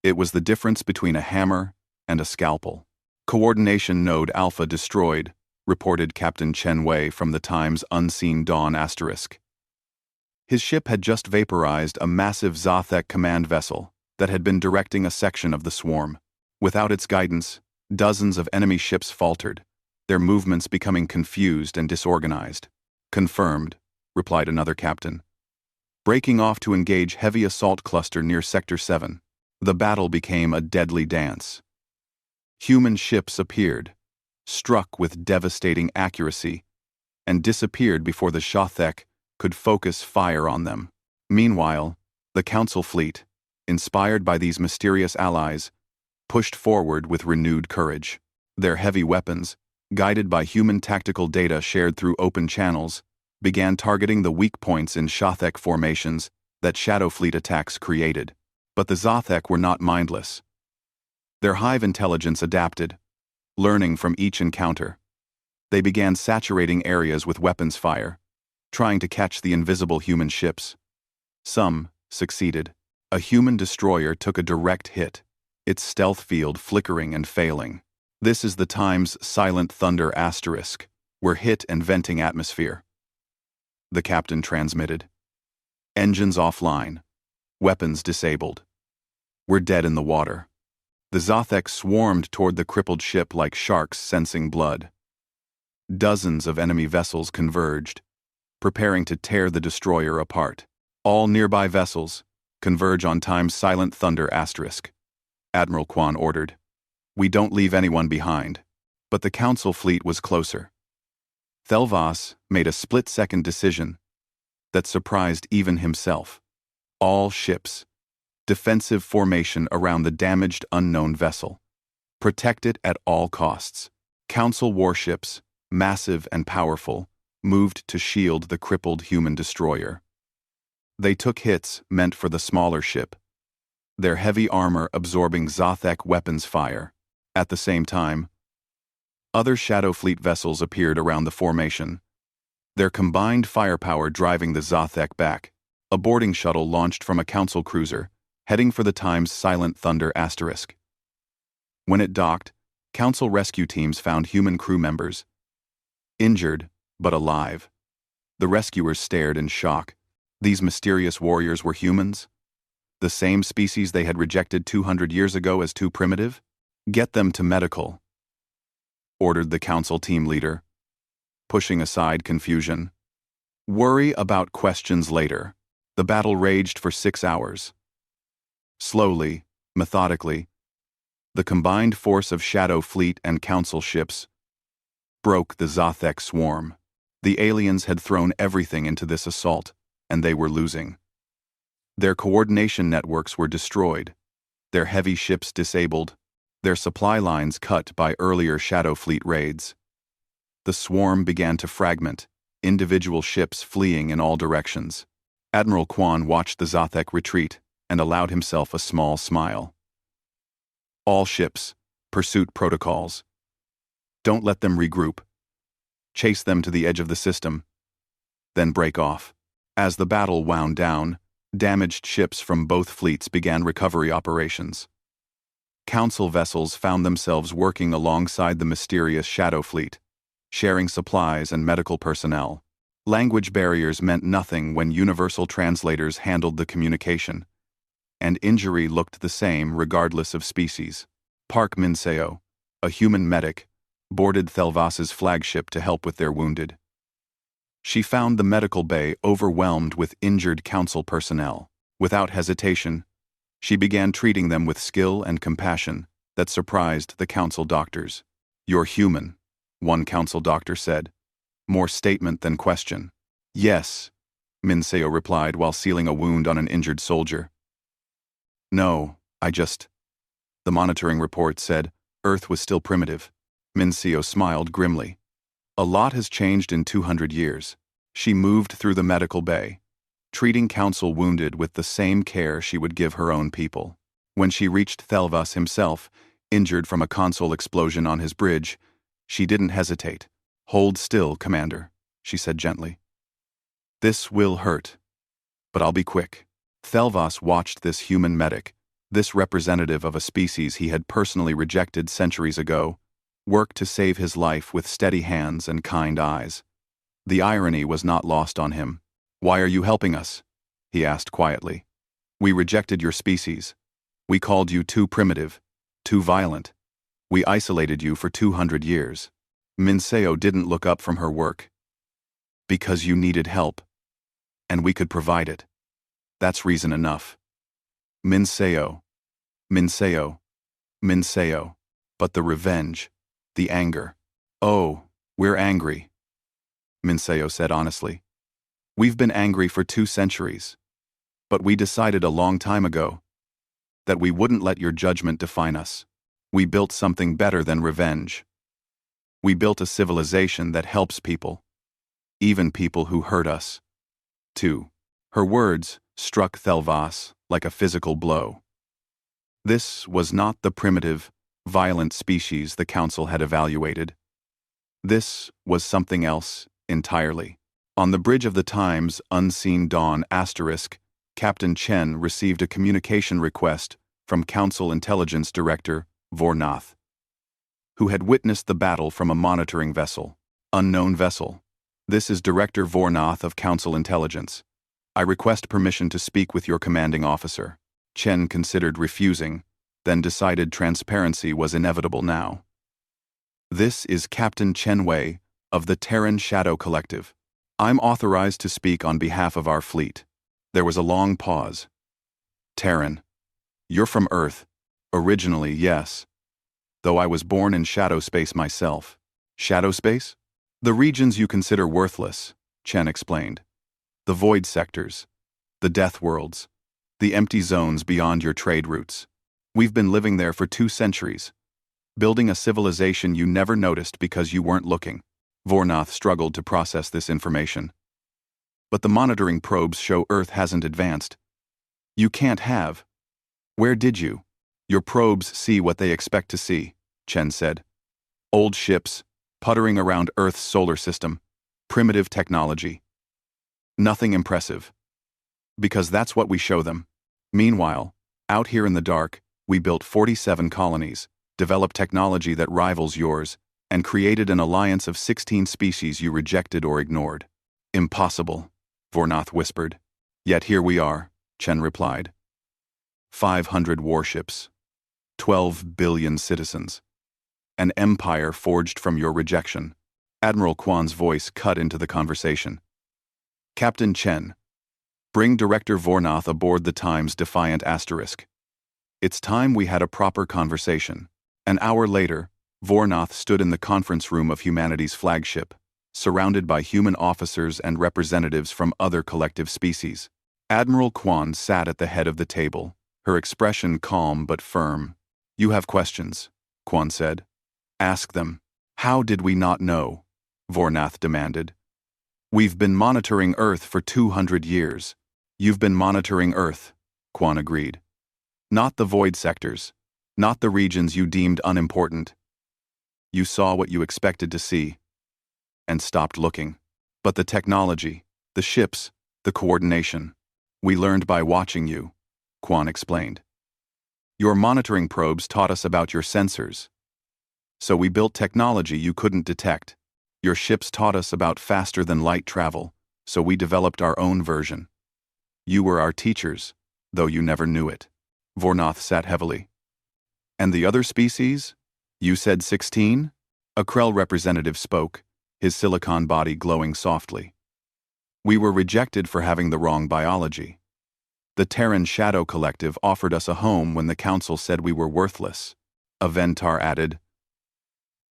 It was the difference between a hammer and a scalpel. "Coordination Node Alpha destroyed," reported Captain Chen Wei from the Times Unseen Dawn *. His ship had just vaporized a massive Zothek command vessel that had been directing a section of the swarm. Without its guidance, dozens of enemy ships faltered, their movements becoming confused and disorganized. "Confirmed," replied another captain. "Breaking off to engage heavy assault cluster near Sector 7. The battle became a deadly dance. Human ships appeared, struck with devastating accuracy, and disappeared before the Zothek could focus fire on them. Meanwhile, the Council fleet, inspired by these mysterious allies, pushed forward with renewed courage. Their heavy weapons, guided by human tactical data shared through open channels, began targeting the weak points in Zothek formations that Shadow Fleet attacks created. But the Zothek were not mindless. Their hive intelligence adapted, learning from each encounter. They began saturating areas with weapons fire, trying to catch the invisible human ships. Some succeeded. A human destroyer took a direct hit, its stealth field flickering and failing. "This is the Times Silent Thunder *. We're hit and venting atmosphere," the captain transmitted. "Engines offline. Weapons disabled. We're dead in the water." The Zothek swarmed toward the crippled ship like sharks sensing blood. Dozens of enemy vessels converged, preparing to tear the destroyer apart. "All nearby vessels, converge on Times Silent Thunder *. Admiral Quan ordered. "We don't leave anyone behind." But the Council fleet was closer. Thelvas made a split-second decision that surprised even himself. All ships, defensive formation around the damaged unknown vessel. Protect it at all costs. Council warships, massive and powerful, moved to shield the crippled human destroyer. They took hits meant for the smaller ship, their heavy armor absorbing Zothek weapons fire. At the same time, other Shadow Fleet vessels appeared around the formation, their combined firepower driving the Zothek back. A boarding shuttle launched from a Council cruiser, heading for the Times Silent Thunder *. When it docked, Council rescue teams found human crew members, injured but alive. The rescuers stared in shock. These mysterious warriors were humans? The same species they had rejected 200 years ago as too primitive? "Get them to medical," ordered the Council team leader, pushing aside confusion. "Worry about questions later." The battle raged for 6 hours. Slowly, methodically, the combined force of Shadow Fleet and Council ships broke the Zothek swarm. The aliens had thrown everything into this assault, and they were losing. Their coordination networks were destroyed, their heavy ships disabled, their supply lines cut by earlier Shadow Fleet raids. The swarm began to fragment, individual ships fleeing in all directions. Admiral Quan watched the Zothek retreat and allowed himself a small smile. "All ships, pursuit protocols. Don't let them regroup. Chase them to the edge of the system, then break off." As the battle wound down, damaged ships from both fleets began recovery operations. Council vessels found themselves working alongside the mysterious Shadow Fleet, sharing supplies and medical personnel. Language barriers meant nothing when universal translators handled the communication, and injury looked the same regardless of species. Park Minseo, a human medic, boarded Thelvas's flagship to help with their wounded. She found the medical bay overwhelmed with injured Council personnel. Without hesitation, she began treating them with skill and compassion that surprised the Council doctors. "You're human," one council doctor said. More statement than question. "Yes," Minseo replied while sealing a wound on an injured soldier. "No, the monitoring report said Earth was still primitive." Minseo smiled grimly. "A lot has changed in 200 years. She moved through the medical bay, treating council wounded with the same care she would give her own people. When she reached Thelvas himself, injured from a console explosion on his bridge, she didn't hesitate. "Hold still, Commander," she said gently. "This will hurt, but I'll be quick." Thelvas watched this human medic, this representative of a species he had personally rejected centuries ago, work to save his life with steady hands and kind eyes. The irony was not lost on him. "Why are you helping us?" he asked quietly. "We rejected your species. We called you too primitive, too violent. We isolated you for 200 years. Minseo didn't look up from her work. "Because you needed help. And we could provide it. That's reason enough." Minseo. Minseo. Minseo. But the revenge. The anger. "Oh, we're angry," Minseo said honestly. "We've been angry for 2 centuries. But we decided a long time ago that we wouldn't let your judgment define us. We built something better than revenge. We built a civilization that helps people, even people who hurt us." 2. Her words struck Thelvas like a physical blow. This was not the primitive, violent species the Council had evaluated. This was something else entirely. On the bridge of the Times Unseen Dawn *, Captain Chen received a communication request from Council Intelligence Director Vornath, who had witnessed the battle from a monitoring vessel. "Unknown vessel. This is Director Vornath of Council Intelligence. I request permission to speak with your commanding officer." Chen considered refusing, then decided transparency was inevitable now. "This is Captain Chen Wei of the Terran Shadow Collective. I'm authorized to speak on behalf of our fleet." There was a long pause. "Terran. You're from Earth." "Originally, yes. Though I was born in shadow space myself." "Shadow space?" "The regions you consider worthless," Chen explained. "The void sectors. The death worlds. The empty zones beyond your trade routes. We've been living there for 2 centuries, building a civilization you never noticed because you weren't looking." Vornath struggled to process this information. "But the monitoring probes show Earth hasn't advanced." "You can't have. Where did you?" "Your probes see what they expect to see," Chen said. "Old ships, puttering around Earth's solar system, primitive technology. Nothing impressive. Because that's what we show them. Meanwhile, out here in the dark, we built 47 colonies, developed technology that rivals yours, and created an alliance of 16 species you rejected or ignored." "Impossible," Vornath whispered. "Yet here we are," Chen replied. 500 warships. 12 billion citizens. An empire forged from your rejection. Admiral Quan's voice cut into the conversation. "Captain Chen, bring Director Vornath aboard the Times Defiant *. It's time we had a proper conversation." An hour later, Vornath stood in the conference room of humanity's flagship, surrounded by human officers and representatives from other collective species. Admiral Quan sat at the head of the table, her expression calm but firm. "You have questions," Quan said. "Ask them." "How did we not know?" Vornath demanded. "We've been monitoring Earth for 200 years. "You've been monitoring Earth," Quan agreed. "Not the void sectors. Not the regions you deemed unimportant. You saw what you expected to see, and stopped looking. But the technology, the ships, the coordination, we learned by watching you," Quan explained. "Your monitoring probes taught us about your sensors. So we built technology you couldn't detect. Your ships taught us about faster-than-light travel, so we developed our own version. You were our teachers, though you never knew it." Vornath sat heavily. "And the other species? You said 16? A Krell representative spoke, his silicon body glowing softly. "We were rejected for having the wrong biology. The Terran Shadow Collective offered us a home when the Council said we were worthless," Aventar added.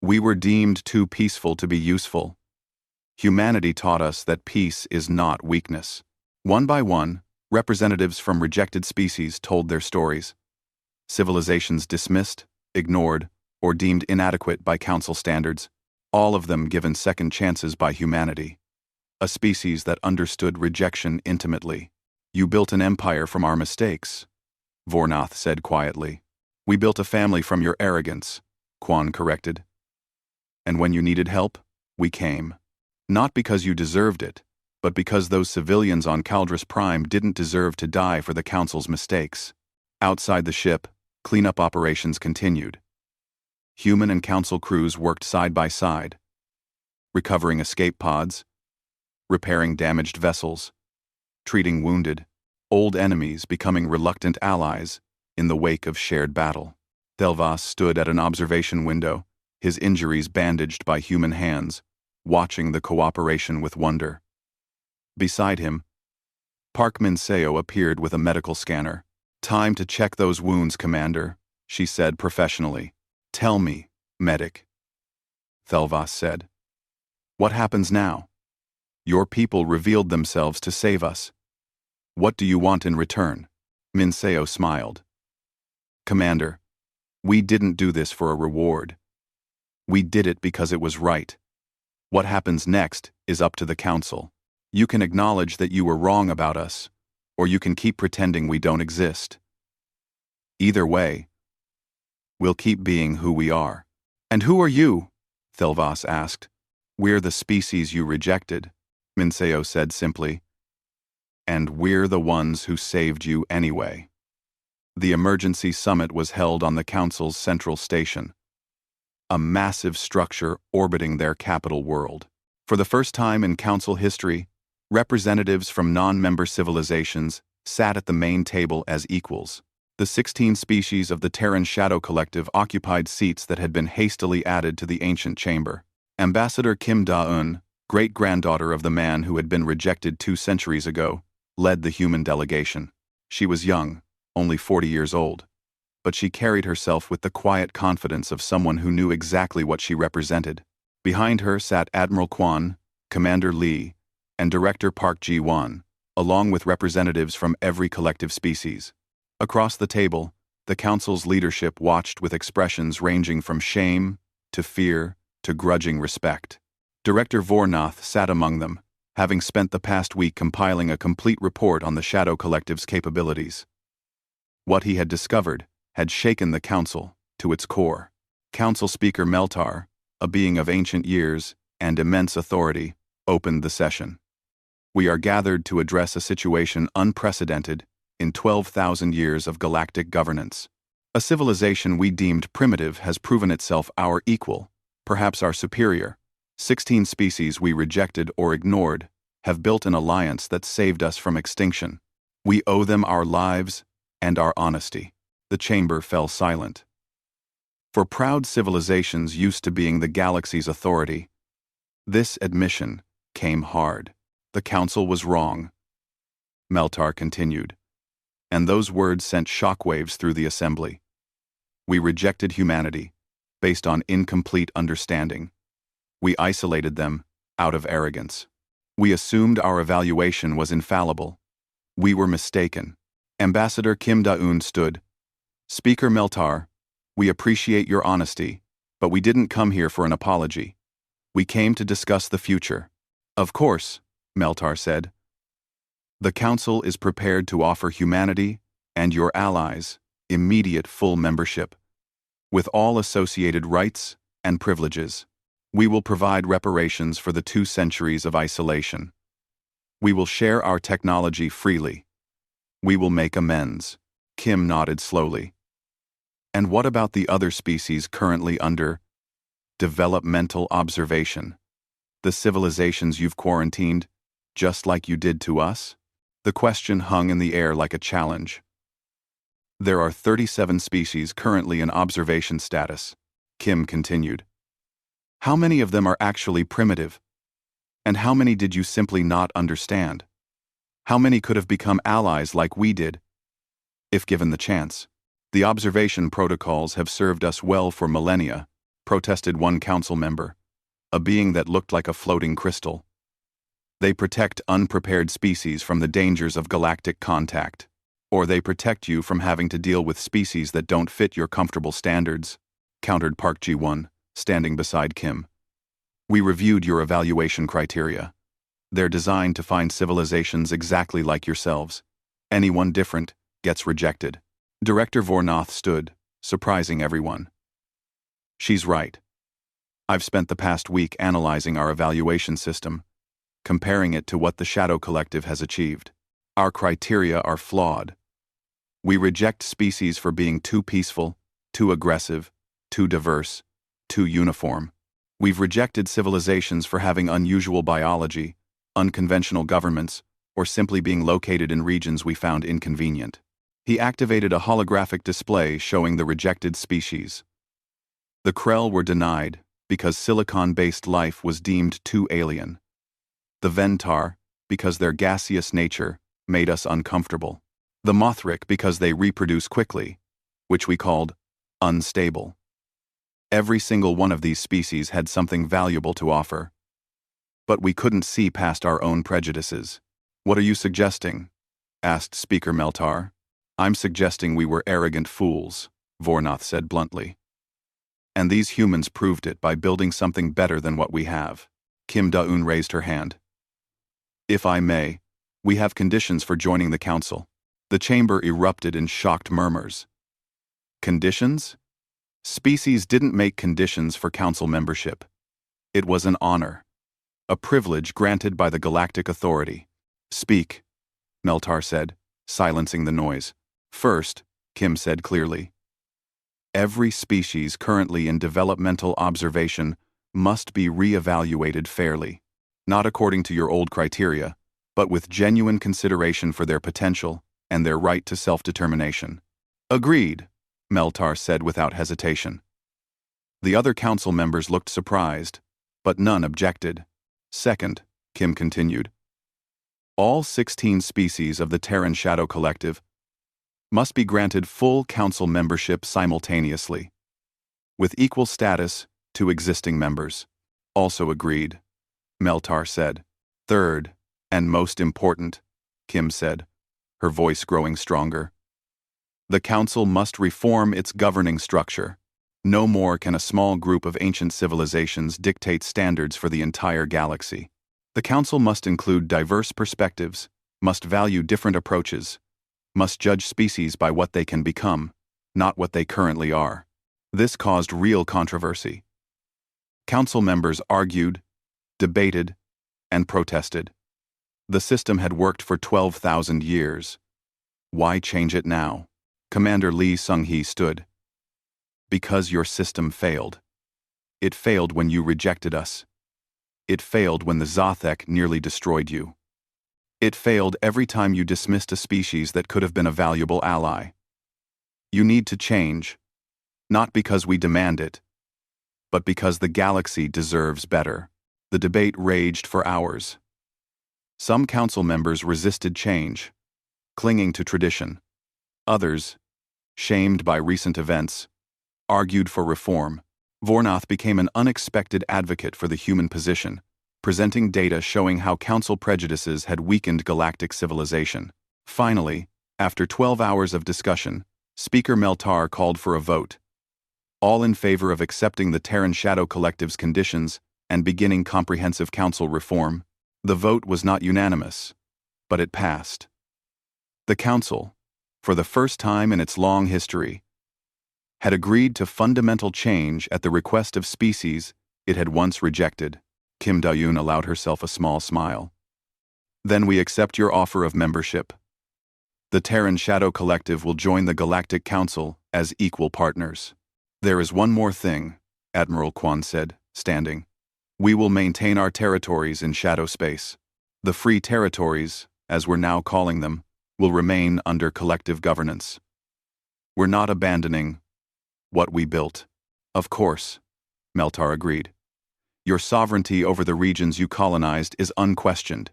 We were deemed too peaceful to be useful. Humanity taught us that peace is not weakness. One by one, representatives from rejected species told their stories. Civilizations dismissed, ignored, or deemed inadequate by council standards, all of them given second chances by humanity. A species that understood rejection intimately. You built an empire from our mistakes, Vornath said quietly. We built a family from your arrogance, Quan corrected. And when you needed help, we came. Not because you deserved it, but because those civilians on Caldrus Prime didn't deserve to die for the Council's mistakes. Outside the ship, cleanup operations continued. Human and Council crews worked side by side, recovering escape pods, repairing damaged vessels, treating wounded, old enemies becoming reluctant allies in the wake of shared battle. Delvas stood at an observation window, his injuries bandaged by human hands, watching the cooperation with wonder. Beside him, Park Min-seo appeared with a medical scanner. Time to check those wounds, Commander, she said professionally. Tell me, medic, Thelvas said. What happens now? Your people revealed themselves to save us. What do you want in return? Min-seo smiled. Commander, we didn't do this for a reward. We did it because it was right. What happens next is up to the Council. You can acknowledge that you were wrong about us, or you can keep pretending we don't exist. Either way, we'll keep being who we are. And who are you? Thelvas asked. We're the species you rejected, Min-seo said simply. And we're the ones who saved you anyway. The emergency summit was held on the Council's central station, a massive structure orbiting their capital world. For the first time in Council history, representatives from non-member civilizations sat at the main table as equals. The 16 species of the Terran Shadow Collective occupied seats that had been hastily added to the ancient chamber. Ambassador Kim Da-eun, great-granddaughter of the man who had been rejected 2 centuries ago, led the human delegation. She was young, only 40 years old, but she carried herself with the quiet confidence of someone who knew exactly what she represented. Behind her sat Admiral Quan, Commander Lee, and Director Park Ji-won, along with representatives from every collective species. Across the table, the Council's leadership watched with expressions ranging from shame to fear to grudging respect. Director Vornath sat among them, having spent the past week compiling a complete report on the Shadow Collective's capabilities. What he had discovered had shaken the Council to its core. Council Speaker Meltar, a being of ancient years and immense authority, opened the session. We are gathered to address a situation unprecedented in 12,000 years of galactic governance. A civilization we deemed primitive has proven itself our equal, perhaps our superior. 16 species we rejected or ignored have built an alliance that saved us from extinction. We owe them our lives and our honesty. The chamber fell silent. For proud civilizations used to being the galaxy's authority, this admission came hard. The Council was wrong, Meltar continued, and those words sent shockwaves through the assembly. We rejected humanity, based on incomplete understanding. We isolated them, out of arrogance. We assumed our evaluation was infallible. We were mistaken. Ambassador Kim Da-eun stood. Speaker Meltar, we appreciate your honesty, but we didn't come here for an apology. We came to discuss the future. Of course, Meltar said. The Council is prepared to offer humanity and your allies immediate full membership, with all associated rights and privileges. We will provide reparations for the 2 centuries of isolation. We will share our technology freely. We will make amends. Kim nodded slowly. And what about the other species currently under developmental observation? The civilizations you've quarantined, just like you did to us? The question hung in the air like a challenge. There are 37 species currently in observation status, Kim continued. How many of them are actually primitive? And how many did you simply not understand? How many could have become allies like we did, if given the chance? The observation protocols have served us well for millennia, protested one council member, a being that looked like a floating crystal. They protect unprepared species from the dangers of galactic contact. Or they protect you from having to deal with species that don't fit your comfortable standards, countered Park Ji-won, standing beside Kim. We reviewed your evaluation criteria. They're designed to find civilizations exactly like yourselves. Anyone different gets rejected. Director Vornoth stood, surprising everyone. She's right. I've spent the past week analyzing our evaluation system, comparing it to what the Shadow Collective has achieved. Our criteria are flawed. We reject species for being too peaceful, too aggressive, too diverse, too uniform. We've rejected civilizations for having unusual biology, unconventional governments, or simply being located in regions we found inconvenient. He activated a holographic display showing the rejected species. The Krell were denied because silicon-based life was deemed too alien. The Ventar, because their gaseous nature made us uncomfortable. The Mothric because they reproduce quickly, which we called unstable. Every single one of these species had something valuable to offer. But we couldn't see past our own prejudices. What are you suggesting? Asked Speaker Meltar. I'm suggesting we were arrogant fools, Vornoth said bluntly. And these humans proved it by building something better than what we have. Kim Da-eun raised her hand. If I may, we have conditions for joining the council. The chamber erupted in shocked murmurs. Conditions? Species didn't make conditions for council membership. It was an honor. A privilege granted by the Galactic Authority. Speak, Meltar said, silencing the noise. First, Kim said clearly. Every species currently in developmental observation must be re-evaluated fairly, not according to your old criteria, but with genuine consideration for their potential and their right to self-determination. Agreed, Meltar said without hesitation. The other council members looked surprised, but none objected. Second, Kim continued, all 16 species of the Terran Shadow Collective must be granted full council membership simultaneously, with equal status to existing members. Also agreed, Meltar said. Third, and most important, Kim said, her voice growing stronger. The council must reform its governing structure. No more can a small group of ancient civilizations dictate standards for the entire galaxy. The council must include diverse perspectives, must value different approaches, must judge species by what they can become, not what they currently are. This caused real controversy. Council members argued, debated, and protested. The system had worked for 12,000 years. Why change it now? Commander Lee Sung-hee stood. Because your system failed. It failed when you rejected us. It failed when the Zothek nearly destroyed you. It failed every time you dismissed a species that could have been a valuable ally. You need to change, not because we demand it, but because the galaxy deserves better. The debate raged for hours. Some council members resisted change, clinging to tradition. Others, shamed by recent events, argued for reform. Vornoth became an unexpected advocate for the human position, presenting data showing how council prejudices had weakened galactic civilization. Finally, after 12 hours of discussion, Speaker Meltar called for a vote. All in favor of accepting the Terran Shadow Collective's conditions and beginning comprehensive council reform. The vote was not unanimous, but it passed. The council, for the first time in its long history, had agreed to fundamental change at the request of species it had once rejected. Kim Da-eun allowed herself a small smile. Then we accept your offer of membership. The Terran Shadow Collective will join the Galactic Council as equal partners. There is one more thing, Admiral Kwan said, standing. We will maintain our territories in shadow space. The free territories, as we're now calling them, will remain under collective governance. We're not abandoning what we built. Of course, Meltar agreed. Your sovereignty over the regions you colonized is unquestioned.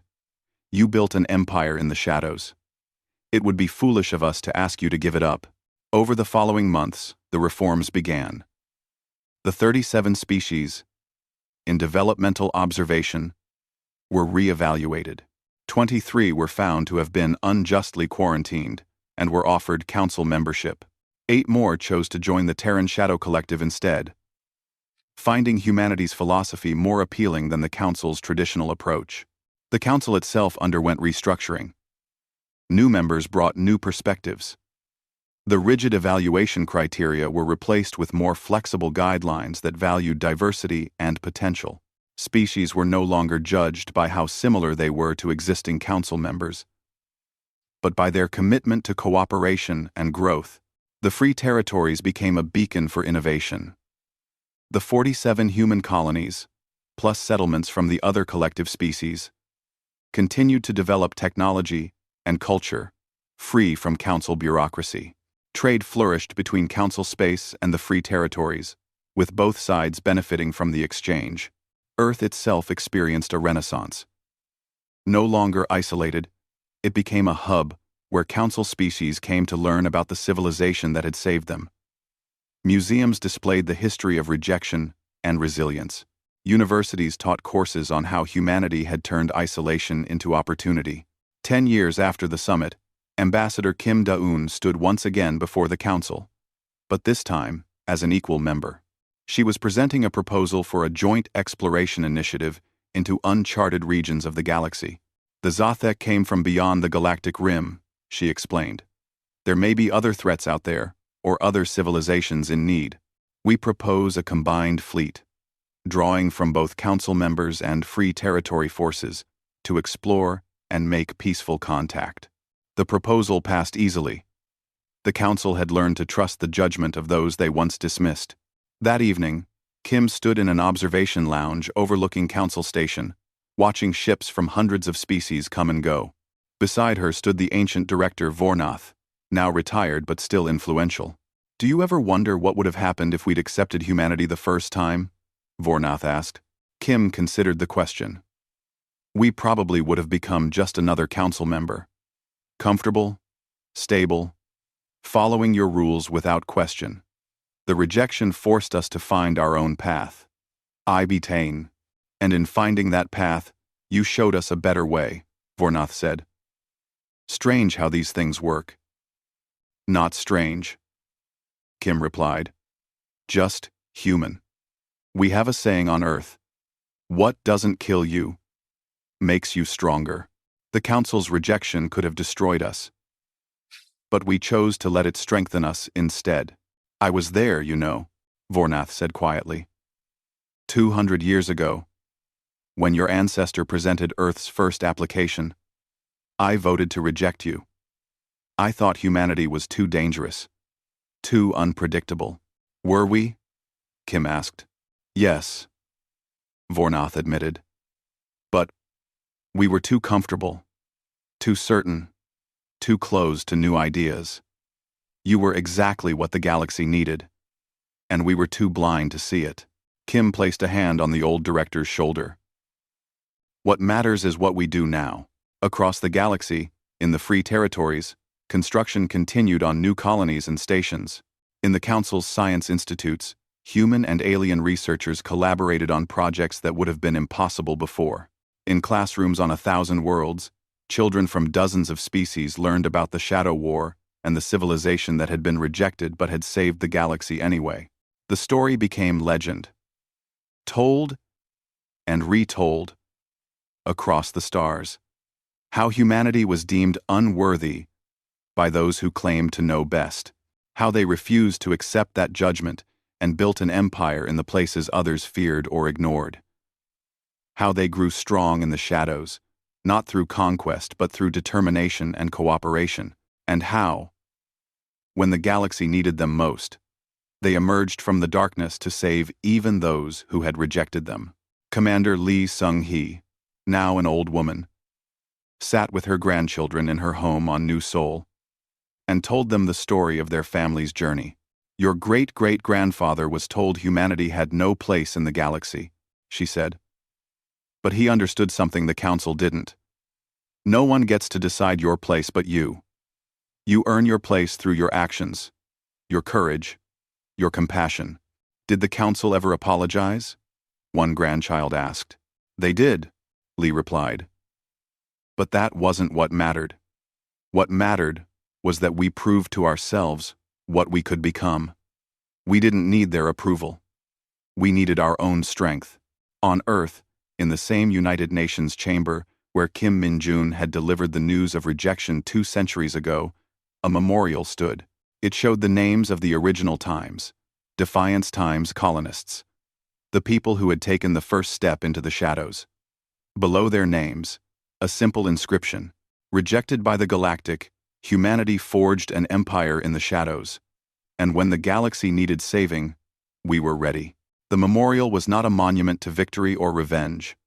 You built an empire in the shadows. It would be foolish of us to ask you to give it up. Over the following months, the reforms began. The 37 species, in developmental observation, were re-evaluated. 23 were found to have been unjustly quarantined and were offered council membership. 8 more chose to join the Terran Shadow Collective instead, finding humanity's philosophy more appealing than the council's traditional approach. The council itself underwent restructuring. New members brought new perspectives. The rigid evaluation criteria were replaced with more flexible guidelines that valued diversity and potential. Species were no longer judged by how similar they were to existing council members, but by their commitment to cooperation and growth. The free territories became a beacon for innovation. The 47 human colonies, plus settlements from the other collective species, continued to develop technology and culture, free from council bureaucracy. Trade flourished between council space and the free territories, with both sides benefiting from the exchange. Earth itself experienced a renaissance. No longer isolated, it became a hub where council species came to learn about the civilization that had saved them. Museums displayed the history of rejection and resilience. Universities taught courses on how humanity had turned isolation into opportunity. 10 years after the summit, Ambassador Kim Da-eun stood once again before the council, but this time as an equal member. She was presenting a proposal for a joint exploration initiative into uncharted regions of the galaxy. The Zathek came from beyond the galactic rim, she explained. There may be other threats out there, or other civilizations in need. We propose a combined fleet, drawing from both council members and free territory forces, to explore and make peaceful contact. The proposal passed easily. The council had learned to trust the judgment of those they once dismissed. That evening, Kim stood in an observation lounge overlooking Council Station, watching ships from hundreds of species come and go. Beside her stood the ancient director Vornath, now retired but still influential. "Do you ever wonder what would have happened if we'd accepted humanity the first time?" Vornath asked. Kim considered the question. "We probably would have become just another council member. Comfortable, stable, following your rules without question. The rejection forced us to find our own path. I betain, and in finding that path, you showed us a better way," Vornath said. "Strange how these things work." "Not strange," Kim replied. "Just human. We have a saying on Earth: what doesn't kill you makes you stronger." The Council's rejection could have destroyed us, but we chose to let it strengthen us instead. "I was there, you know," Vornath said quietly. 200 years ago, when your ancestor presented Earth's first application, I voted to reject you. I thought humanity was too dangerous, too unpredictable. Were we? Kim asked. Yes, Vornath admitted. But we were too comfortable, too certain, too closed to new ideas. You were exactly what the galaxy needed, and we were too blind to see it. Kim placed a hand on the old director's shoulder. What matters is what we do now. Across the galaxy, in the free territories, construction continued on new colonies and stations. In the Council's science institutes, human and alien researchers collaborated on projects that would have been impossible before. In classrooms on 1,000 worlds, children from dozens of species learned about the Shadow War and the civilization that had been rejected but had saved the galaxy anyway. The story became legend, told and retold across the stars. How humanity was deemed unworthy by those who claimed to know best. How they refused to accept that judgment and built an empire in the places others feared or ignored. How they grew strong in the shadows, not through conquest but through determination and cooperation. And how, when the galaxy needed them most, they emerged from the darkness to save even those who had rejected them. Commander Lee Sung-hee, now an old woman, sat with her grandchildren in her home on New Seoul and told them the story of their family's journey. Your great-great-grandfather was told humanity had no place in the galaxy, she said. But he understood something the Council didn't. No one gets to decide your place but you. You earn your place through your actions, your courage, your compassion. Did the council ever apologize? One grandchild asked. They did, Lee replied. But that wasn't what mattered. What mattered was that we proved to ourselves what we could become. We didn't need their approval. We needed our own strength. On Earth, in the same United Nations chamber where Kim Min-jun had delivered the news of rejection 2 centuries ago, a memorial stood. It showed the names of the original Times, Defiance Times colonists, the people who had taken the first step into the shadows. Below their names, a simple inscription: rejected by the Galactic, humanity forged an empire in the shadows. And when the galaxy needed saving, we were ready. The memorial was not a monument to victory or revenge.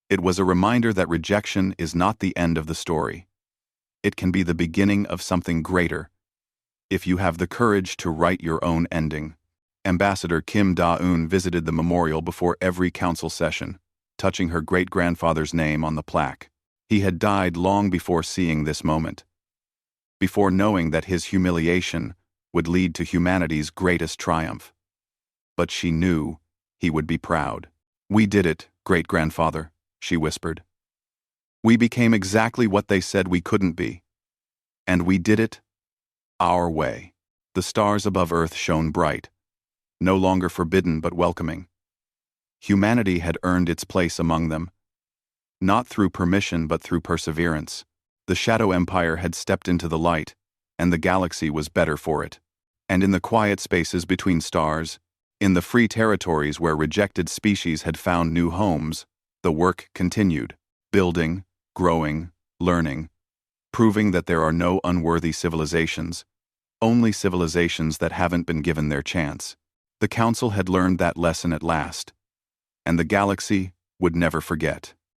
It was a reminder that rejection is not the end of the story. It can be the beginning of something greater, if you have the courage to write your own ending. Ambassador Kim Da-eun visited the memorial before every council session, touching her great-grandfather's name on the plaque. He had died long before seeing this moment, before knowing that his humiliation would lead to humanity's greatest triumph. But she knew he would be proud. "We did it, great-grandfather," she whispered. "We became exactly what they said we couldn't be. And we did it our way." The stars above Earth shone bright, no longer forbidden but welcoming. Humanity had earned its place among them, not through permission but through perseverance. The Shadow Empire had stepped into the light, and the galaxy was better for it. And in the quiet spaces between stars, in the free territories where rejected species had found new homes, the work continued, building, growing, learning, proving that there are no unworthy civilizations, only civilizations that haven't been given their chance. The Council had learned that lesson at last, and the galaxy would never forget.